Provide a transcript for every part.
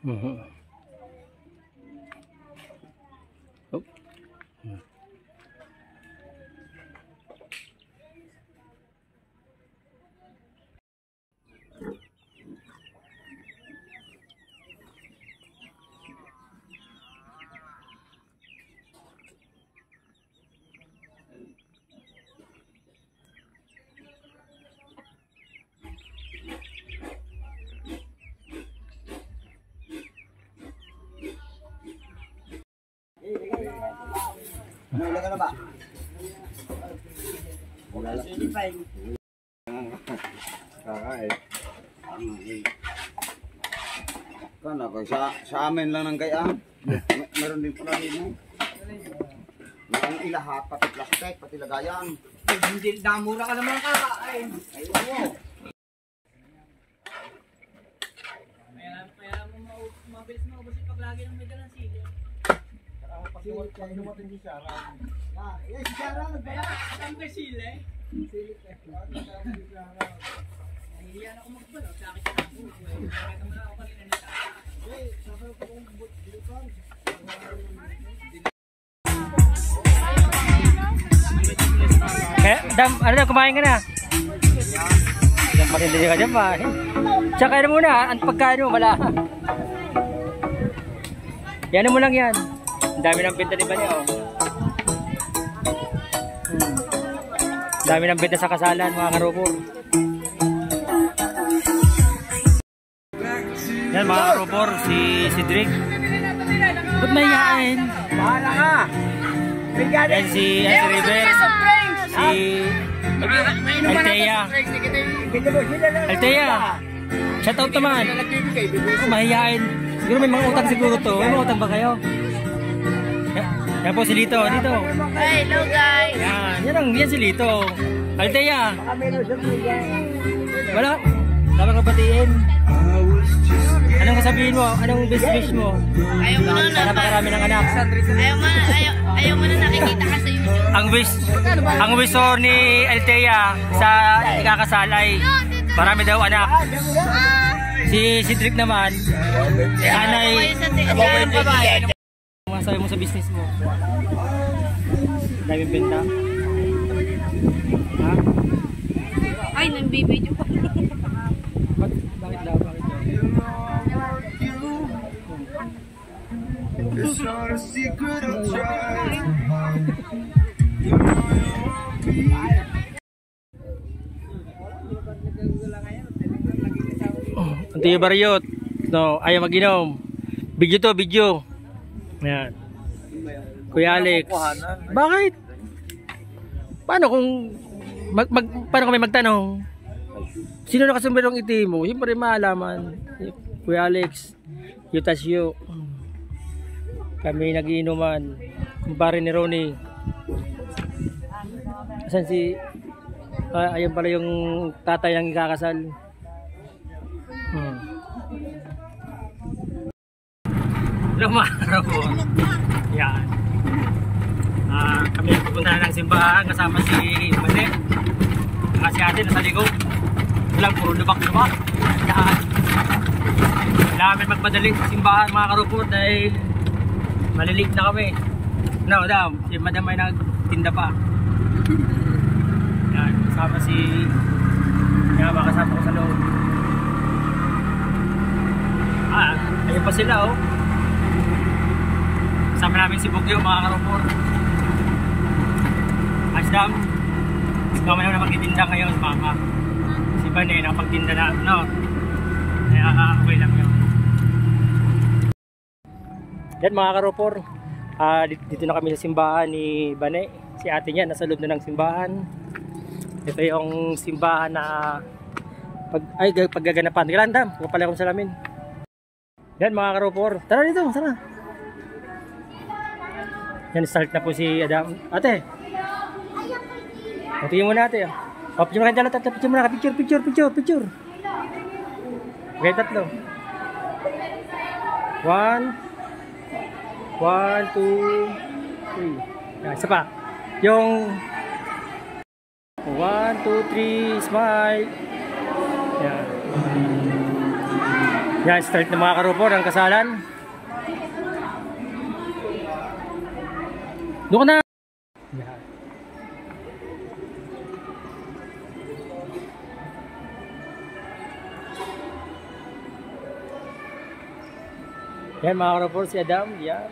Oh. Wala ka na ba? Wala lang. Kakain. Kana ko sa amin lang ng gaya. Meron din pala din. Ang ilahat pati plastic pati lagayan. Hindi damura ka naman kakain. Ayun mo. Kaya mabilis mo ubos pag lagi ng may dalang sili. Kasi kaya naman hindi siya. Yes, siya Kaya ang may sili. Nahihiyan ako magbalo. Sa akin sa ako. Nakita mo na ako kanina nita. Dam, ano na, kumain ka na? Dam, patindi ka dyan pa. Tsaka na muna, ang pagkain mo, wala. Yan mo lang yan. Ang dami ng benta ni Bani, oh. Dami ng benta sa kasalan, mga karupor. Yan, mga karupor, si Drake. Ba't mahihain? Bahala ka! Yan si River. Si Althea. Althea. Shoutout naman. Mahihain. Siguro may mga utang siguro to. May mga utang ba kayo? Yan po si Lito. Dito. Hello guys. Yan si Lito. Althea. Wala. Dapat ka batiin. Anong sasabihin mo? Anong best wish mo? Ayaw mo na. Sana makarami ng anak. Ayaw mo na nakikita ka sa YouTube. Ang wish ni Althea sa ikakasal ay marami daw anak. Si Drake naman, sana ay masabi mo sa business mo. Daming benta. Ha? Ay, nang-video pa. Bakit daw? It's not a secret I'm trying. Antiyo Barriot. No, ayaw mag-inom. Video. Ayan. Kuya Alex. Bakit? Paano kami magtanong? Sino nakasumberong itim mo? Yung pa rin maalaman. Kuya Alex. Yutasyo. Kami nagiinuman. Kumpare ni Ronnie. Asan si... ayun pala yung tatay ng ikakasal. Lumaro po. Yan. Kami pupunta na ng simbahan kasama si Mate. Saka si ate nasa likod. Walang puro lubak-lubak. Yan. Kailangan magpadali sa simbahan mga karupor dahil malilig na kami. No, madam. Si madam ay nagtinda pa. Yan. Kasama si... Yan, makasama ko sa loob. Ayun pa sila, oh. Kasama namin si Bugyo, mga karupor. Asdam. Mama na magtitinda ngayon, mama. Si Bane, nakapagtinda na, no? Kaya okay lang yun. Yan mga karupor. Dito na kami sa simbahan ni Bane. Si ate niya, nasa loob na ng simbahan. Ito yung simbahan na paggaganapan. Galandam, kapala akong salamin. Yan mga karupor. Tara dito, tara. Yan, start na po si Adam. Ate. Tingin mo na ate. Picture mo na, picture mo na. Picture. Okay, tatlo. 1, 2, 3. Yan, isa pa. Yung 1, 2, 3, smile. Yan. Yan, start ng mga karupor ang kasalan. Doon ka na! Yan. Yan mga karupor, si Adam. Yan.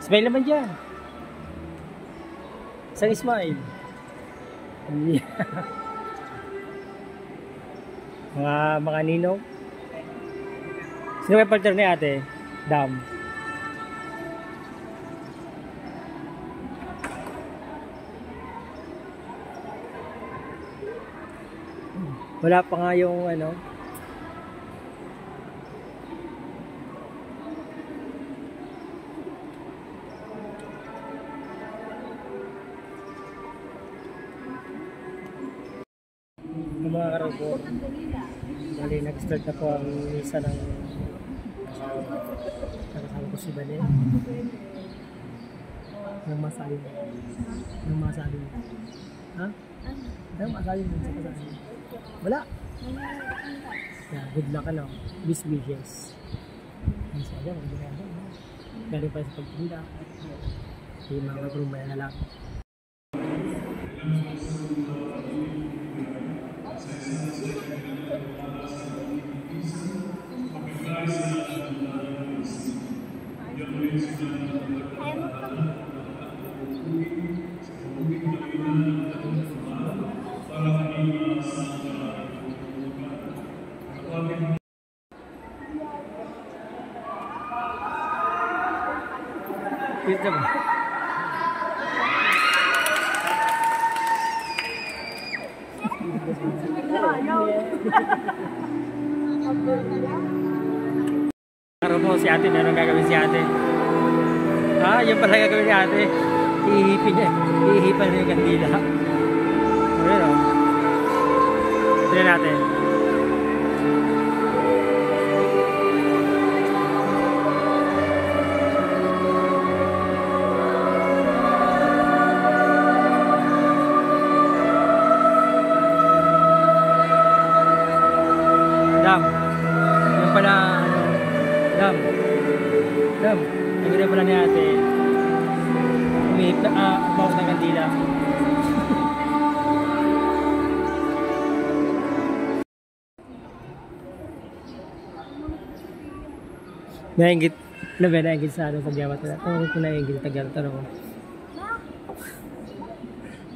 Smile naman dyan. Isang smile. Yeah. Mga ninong. Sino may partner ni ate? Dam. Wala pa nga yung ano. Mga karupor. Bali, nag-start na po ang isa ng kasama ko si Bale. Nang masabi mo. Ha? Nang masabi mo sa kasama. Wala. Yeah, good luck ano. Best wishes. Ang saya, magiging ano. Galing pa sa pagtinda. Yung mga karumaya na lang. Ito ba? Karo po si ate, meron gagawin si ate. Ah, yun pala gagawin ni ate. Ihihipin niya. Ihihipan niya yung kandila. Ayun o. Tignan natin. Dam. Yung pala, Dam. Yung ganda pala ni ate. Umihip na, umawag ng kandila. Nainggit. Nainggit sa ano, pagyamat na. Oo, kung nainggit sa pagyamat na.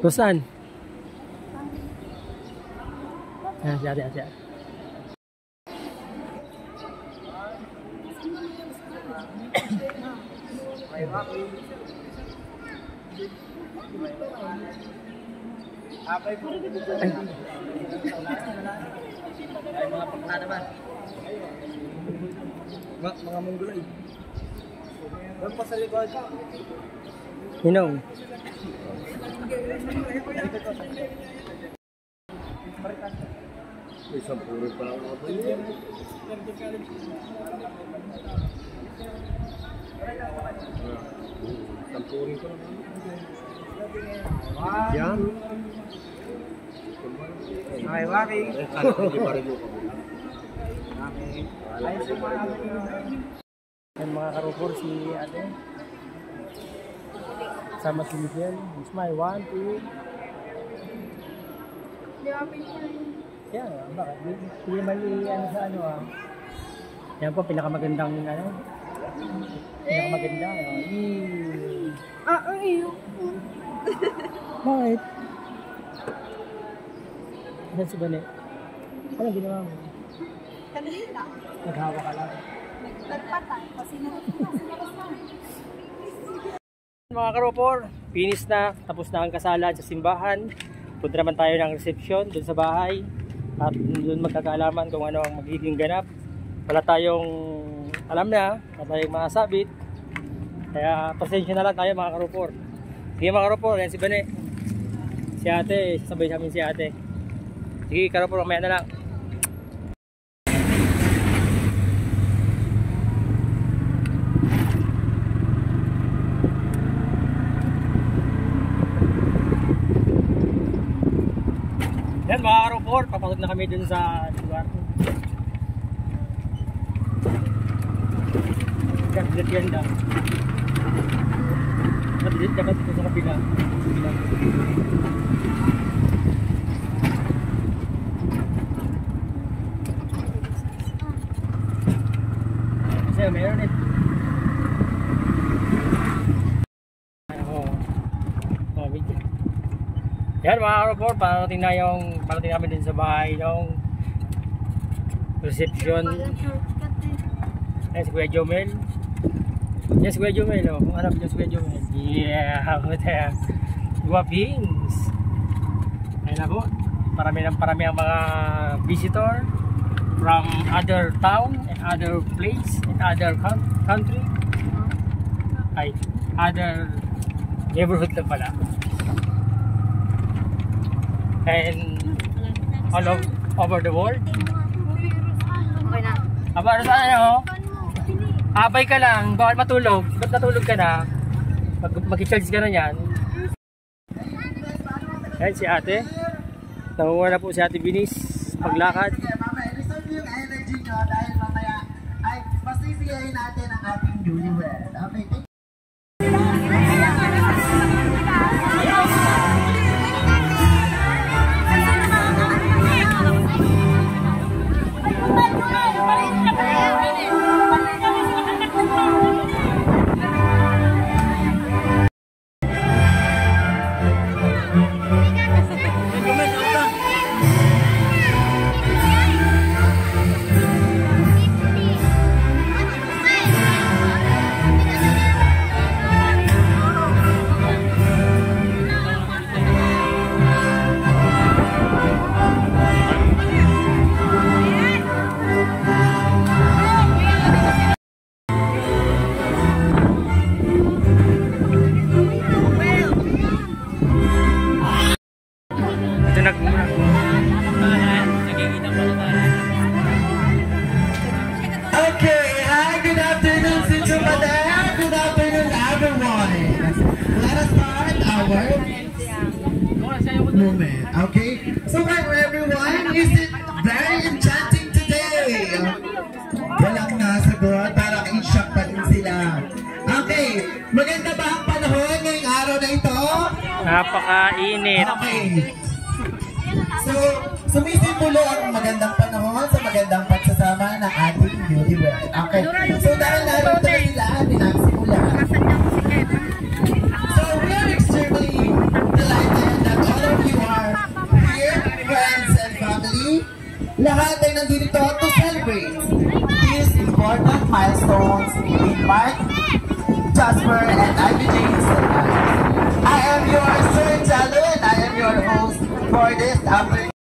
Kung saan? Ah, si ate. Ay, mga pakna naman. Mga Mongoloid. Doon pa sa likod. Ninong. May sampuri pa lang ako yun. Sampuri pa lang. Yan. Ay, wari. Yan mga karupor si ate. Sama si Miguel. Smile, 1, 2. Yan, bakit? Hindi mali ano sa ano ah. Yan po, pinakamagandang ano. Pinakamagandang. Ang iyo. Bakit? Saan si Bane? Anong ginawa mo? Kanina. Naghawa ka lang. Nagpatay. Kasi sinabas na. Mga karupor, finish na. Tapos na ang kasalan sa simbahan. Punta naman tayo ng reception doon sa bahay. At doon magkakaalaman kung ano ang magiging ganap. Wala tayong alam na. Wala tayong masabit. Kaya pasensya na lang tayo mga karupor. Sige mga karupor, yan si Bane. Si ate, sabay sa amin si ate. Sige karupor, mamaya na lang. Yan mga karupor, papasok na kami dun sa lugar. Gatienda. Dapat dapat ko sa kapila. Kasi meron eh. Yan mga ka-report, parating namin din sa bahay yung reception. Yan si Kuya Jomel. Yan si Kuya Jomel, oh. Kung harap niyo si Kuya Jomel. Yeah, there. Guwapings. Ayun na po. Parami ang mga visitor from other town and other place and other country. Ay, other neighborhood lang pala. And all over the world. Okay na. Aba, saan ano? Abay ka lang, bawal matulog. Ba't natulog ka na? Mag-charge ka na yan. Ayan si ate. Nangunga na po si ate Binis. Paglakad. Reserve yung energy nyo dahil mamaya ay pasisiyahin natin ang ating newlywed. Okay, Okay, hi, good afternoon, Sitio Madam. Good afternoon, everyone. Let us start our moment, okay? So, everyone, is it very enchanting today? Walang nasagot, parang in-shock pa din sila. Okay, maganda ba ang panahon ngayong araw na ito? Napakainit. Okay. So, sumisimulo ang magandang panahon sa magandang pagsasama ng ating newlywed. Okay. So, dahil narito na sila, pinagsimula. So, we are extremely delighted that all of you are here, friends and family. Lahat ay nandito to celebrate these important milestones in Mark, Jasper, and Ivy James' lives. I am your storyteller and I am your host for this afternoon.